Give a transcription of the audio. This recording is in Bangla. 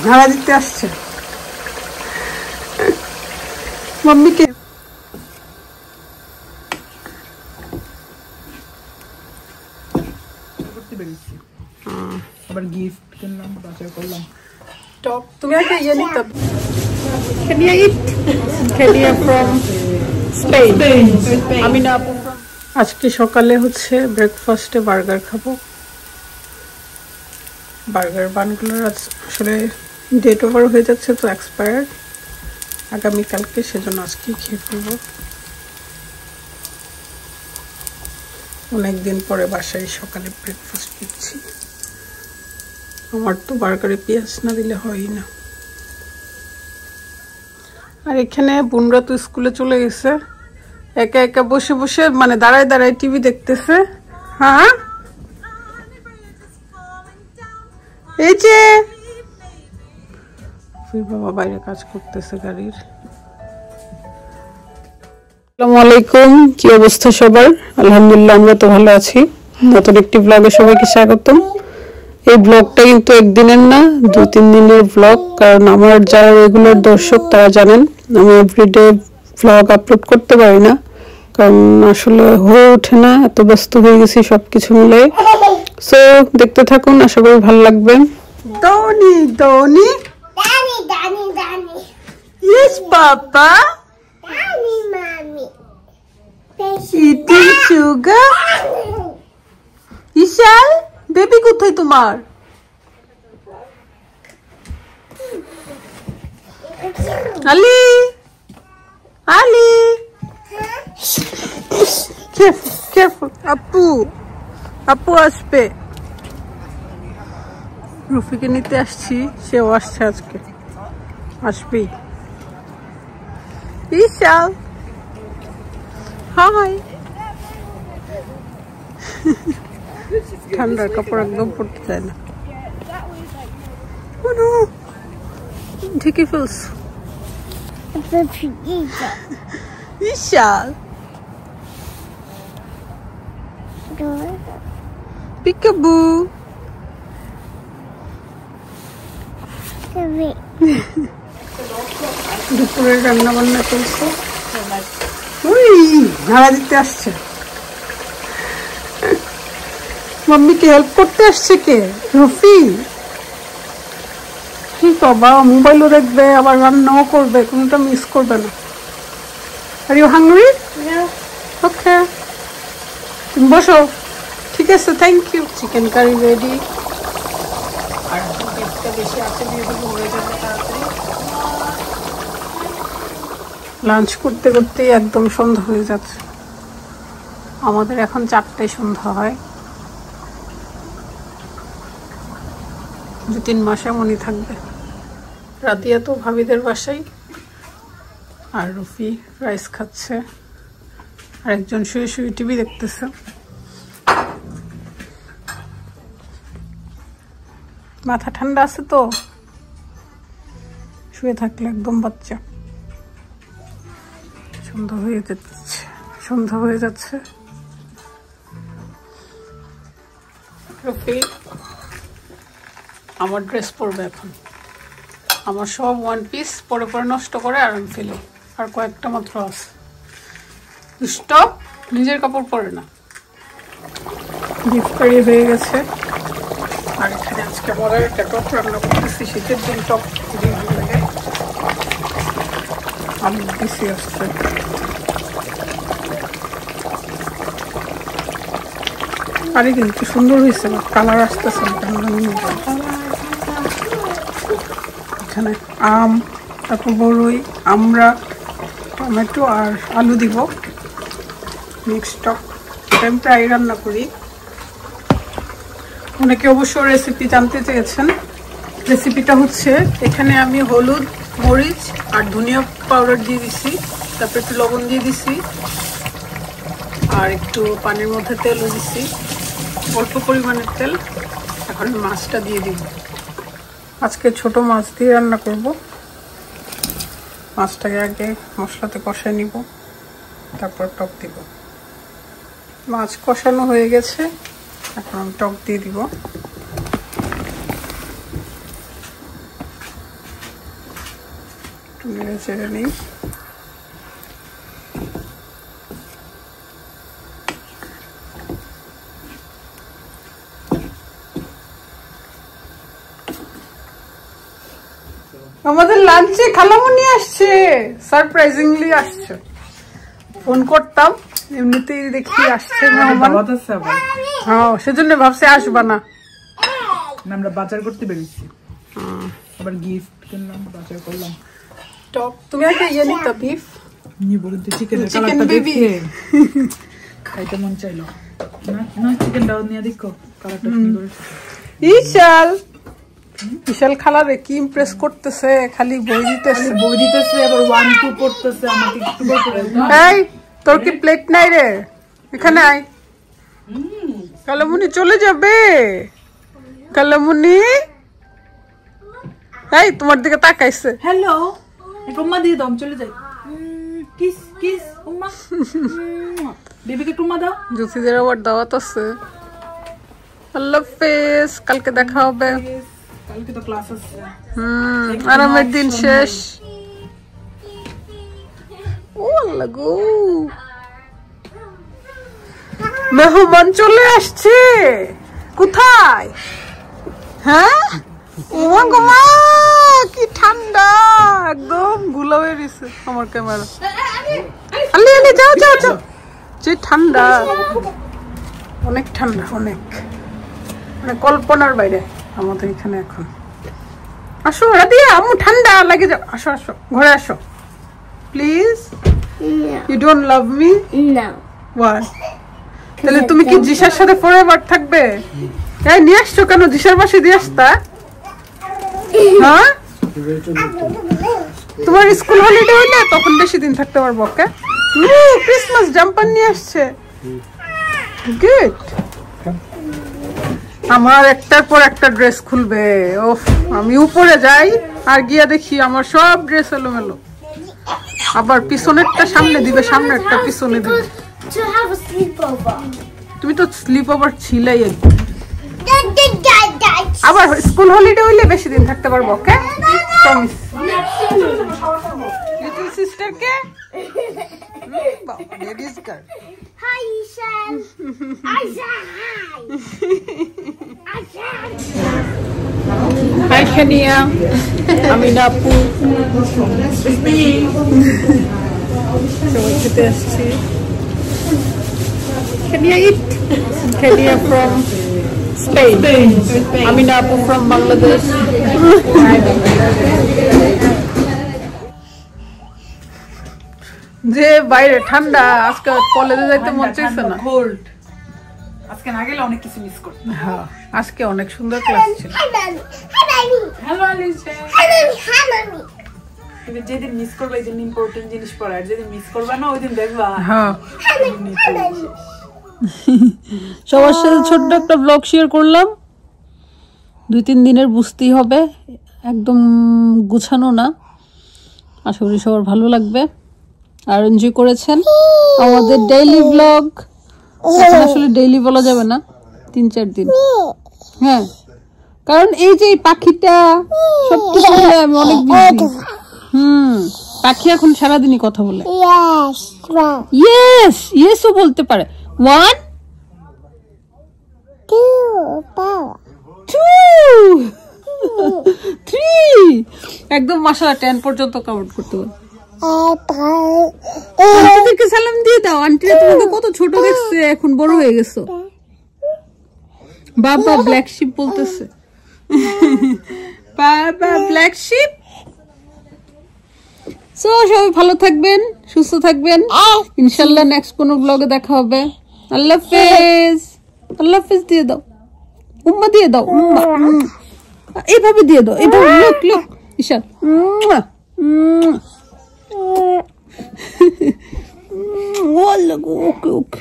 ভাড়া দিতে আসছে মাম্মিকে। আবার গিফট কিনলাম, বাজার করলাম। টপ তুমি আগে ইয়ে নিতে। Can you eat? Can you from Spain? আমি না আপু আজকে সকালে হচ্ছে ব্রেকফাস্টে বার্গার খাবো। বার্গার বানগুলোর আসলে ডেট ওভার হয়ে যাচ্ছে, তো এক্সপায়ার্ড আগামীকালকে, সেজন্য আজকেই খেয়ে ফেলবো। অনেকদিন পরে বাসায় সকালে ব্রেকফাস্ট দিচ্ছি। আমার তো বার্গারে পেঁয়াজ না দিলে হয়ই না। আর এখানে বোনরা তো স্কুলে চলে গেছে, একা একা বসে বসে মানে দাঁড়ায় দাঁড়ায় টিভি দেখতেছে। হ্যাঁ এই যে বাবা বাইরে কাজ করতেছে গাড়ির। আসসালামু আলাইকুম, কি অবস্থা সবার? আলহামদুলিল্লাহ আমরা তো ভালো আছি। নতুন একটি ব্লগে সবাইকে স্বাগতম। এই ব্লগটা কিন্তু একদিনের না, 2-3 দিনের ব্লগ, কারণ আমার যারা রেগুলার দর্শক তারা জানেন আমি এভরিডে ব্লগ আপলোড করতে পারি না, কারণ আসলে হয়ে ওঠে না, এত ব্যস্ত হয়ে গেছি সবকিছু মিলে। সো দেখতে থাকুন, আশা করি ভালো লাগবে। দনি দনি Daddy, Daddy, Daddy. ইয়েস পাপা Daddy, Mommy. Eating sugar. Ishal baby কোথায় তোমার? আলি আলি কেয়ারফুল, আপু আপু আসবে। রুফিকে নিতে আসছি, সেও আসছে আজকে, আসবেই। ইশাল হাই। ঠান্ডার কাপড় একদম পরতে চায় না, ঢেকে ফেলছ। ইশাল পিকাবু। দুপুরের রান্না বান্না চলছে। ওই ভাড়া দিতে আসছে, মাম্মিকে হেল্প করতে আসছে। কে? রফি। কি বাবা, মোবাইলও দেখবে আবার রান্নাও করবে, কোনটা মিস করবে না। Are you hungry? ওকে তুমি বসো, ঠিক আছে, thank you. Chicken curry ready. আর বেশি আছে দিয়ে দেবো, হয়ে যাবে তাড়াতাড়ি। লাঞ্চ করতে করতেই একদম সন্ধ্যা হয়ে যাচ্ছে। আমাদের এখন 4টায় সন্ধ্যা হয়। 2-3 মাস এমনই থাকবে। রাতিয়া তো ভাবিদের বাসায়, আর রুফি রাইস খাচ্ছে, আর একজন শুয়ে শুয়ে টিভি দেখতেছে। মাথা ঠান্ডা আছে তো, শুয়ে থাকলে একদম বাচ্চা। সন্ধ্যা হয়ে যাচ্ছে, সন্ধ্যা হয়ে যাচ্ছে। রফি আমার ড্রেস পরবে এখন। আমার সব 1 পিস পরে পরে নষ্ট করে আর আমি ফেলি, আর কয়েকটা মাত্র আছে। স্টপ, নিজের কাপড় পরে না। বিফ কারি হয়ে গেছে। আর এখানে আজকে মজার একটা টক রান্না করতেছি। শীতের দিন টক খুবই ভালো লাগে। আলু দিছি আসছে। আরে কিন্তু সুন্দর হয়েছে, কালার আসতেছে। এখানে আম, তারপর বড়ই, আমরা, টমেটো আর আলু দিব। মিক্সড টক, আমি প্রায় রান্না করি। অনেকে অবশ্য রেসিপি জানতে চেয়েছেন। রেসিপিটা হচ্ছে, এখানে আমি হলুদ, মরিচ আর ধনিয়া পাউডার দিয়ে দিছি, তারপর একটু লবণ দিয়ে দিছি, আর একটু পানির মধ্যে তেলও দিছি, অল্প পরিমাণের তেল। এখন মাছটা দিয়ে দিব। আজকে ছোট মাছ দিয়ে রান্না করব। মাছটাকে আগে মশলাতে কষায় নিব, তারপর টক দিব। মাছ কষানো হয়ে গেছে, এখন আমি টক দিয়ে দিব। নেড়ে চেড়ে নিই। আমাদের লাঞ্চে খালামুনি আসছে, সারপ্রাইজিংলি আসছে। ফোন করতাম, এমনিতেই দেখি আসছে মেহমান। হ্যাঁ, সেজন্য ভাবছি আসবা না। আমরা বাজার করতে বেরিয়েছি, আবার গিফট কিনলাম, বাজার করলাম। টক তুমি আগে ইয়ে নিতা বিফ নিয়ে বলুন তো চিকেন বেবি খাইতে মন চাইলো না। না চিকেন ডাউন নিয়ে দেখো কালারটা সুন্দর। বিশাল খালারে কি ইমপ্রেস করতেছে, খালি বই দিতেছে আবার 1 2 পড়তেছে। আমাকে একটু করে এই তোর কি প্লেট নাই রে? এখানে আয়। কালামুনি চলে যাবে। কালামুনি এই তোমার দিকে তাকাইছে। হ্যালো, একটু উম্মা দিয়ে দাও, চলে যাই। কিস কিস উম্মা, বেবিকে একটু উম্মা দাও। জুসিদের আবার দাওয়াত আছে। আল্লাহ হাফেজ, কালকে দেখা হবে। কালকে তো ক্লাস আছে। আরামের দিন শেষ। ও আল্লাহ গো, মেহমান চলে আসছে। কোথায়? হ্যাঁ, ওমা গোমা কি ঠান্ডা, একদম গুলা হয়ে গেছে আমার ক্যামেরা। আলি আলি যাও যাও যাও, যে ঠান্ডা, অনেক ঠান্ডা, অনেক মানে কল্পনার বাইরে আমাদের এখানে এখন। আসো রাদিয়া, আম্মু ঠান্ডা লাগে যাও। আসো আসো, ঘরে আসো please. You don't love me? No. Why? তাহলে তুমি কি জিসার সাথে ফরএভার থাকবে? এই নিয়ে আসছো কেন? জিসার পাশে দিয়ে আসতা। হ্যাঁ, তোমার স্কুল হলিডে হইলে তখন বেশি দিন থাকতে পারবো। ওকে, ক্রিসমাস জাম্পার নিয়ে আসছে। গুড। আমার একটার পর একটা ড্রেস খুলবে। ওফ, আমি উপরে যাই আর গিয়া দেখি আমার সব ড্রেস এলোমেলো। আবার পিছনেরটা সামনে দিবে, সামনেরটা পিছনে দিবে। To have a sleepover. তুমি তো স্লিপ ওভার ছিলাই একদম। Dad. আবার স্কুল হলিডে হইলে বেশি দিন থাকতে পারবো। Okay, promise. লিটল সিস্টার কে ladies girl. Hi, Ishan. Ishan, hi. Ishan. Hi খানিয়া, আমিনা আপু, সবাই খেতে আসছি। Kenya eat? Kenya from Spain. Amina Apu from Bangladesh. যে বাইরে ঠান্ডা, আজকে কলেজে যাইতে মন চাইছে না। কোল্ড, আজকে না গেলে অনেক কিছু মিস করতে। হ্যাঁ, আজকে অনেক সুন্দর ক্লাস ছিল। Hi, Mommy. Hi, Mommy. Hello Alisha, Hi, Mommy. Hi, Mommy. তুমি যেদিন মিস করবে এই দিন ইম্পর্টেন্ট জিনিস পড়া, আর যেদিন মিস করবে না ওই দিন দেখবা। হ্যাঁ, Hi, Mommy. Hi, Mommy. সবার সাথে ছোট্ট একটা ব্লগ শেয়ার করলাম। 2-3 দিনের বুঝতেই হবে, একদম গুছানো না। আশা করি সবার ভালো লাগবে আর এনজয় করেছেন আমাদের ডেইলি ব্লগ। আসলে ডেইলি বলা যাবে না, 3-4 দিন। হ্যাঁ, কারণ এই যে পাখিটা সবকিছু মিলে আমি অনেক বিজি। পাখি এখন সারাদিনই কথা বলে। Yes. ইয়েস ইয়েসও বলতে পারে। 1 2 3 একদম মাশাআল্লাহ 10 পর্যন্ত কাউন্ট করতে পারে। আন্টিদেরকে সালাম দিয়ে দাও। আন্টিরা তোমাকে কত ছোট দেখছে, এখন বড় হয়ে গেছো। বাবা ব্ল্যাক শিপ বলতেছে। বাবা ব্ল্যাক শিপ। সো সবাই ভালো থাকবেন, সুস্থ থাকবেন। ইনশাআল্লাহ নেক্সট কোনো ব্লগে দেখা হবে। আল্লাহ হাফেজ। আল্লাহ হাফেজ দিয়ে দাও, উম্মা দিয়ে দাও, উম্মা। এইভাবে দিয়ে দাও, এইভাবে। লুক লুক ঈশান। ওকে ওকে।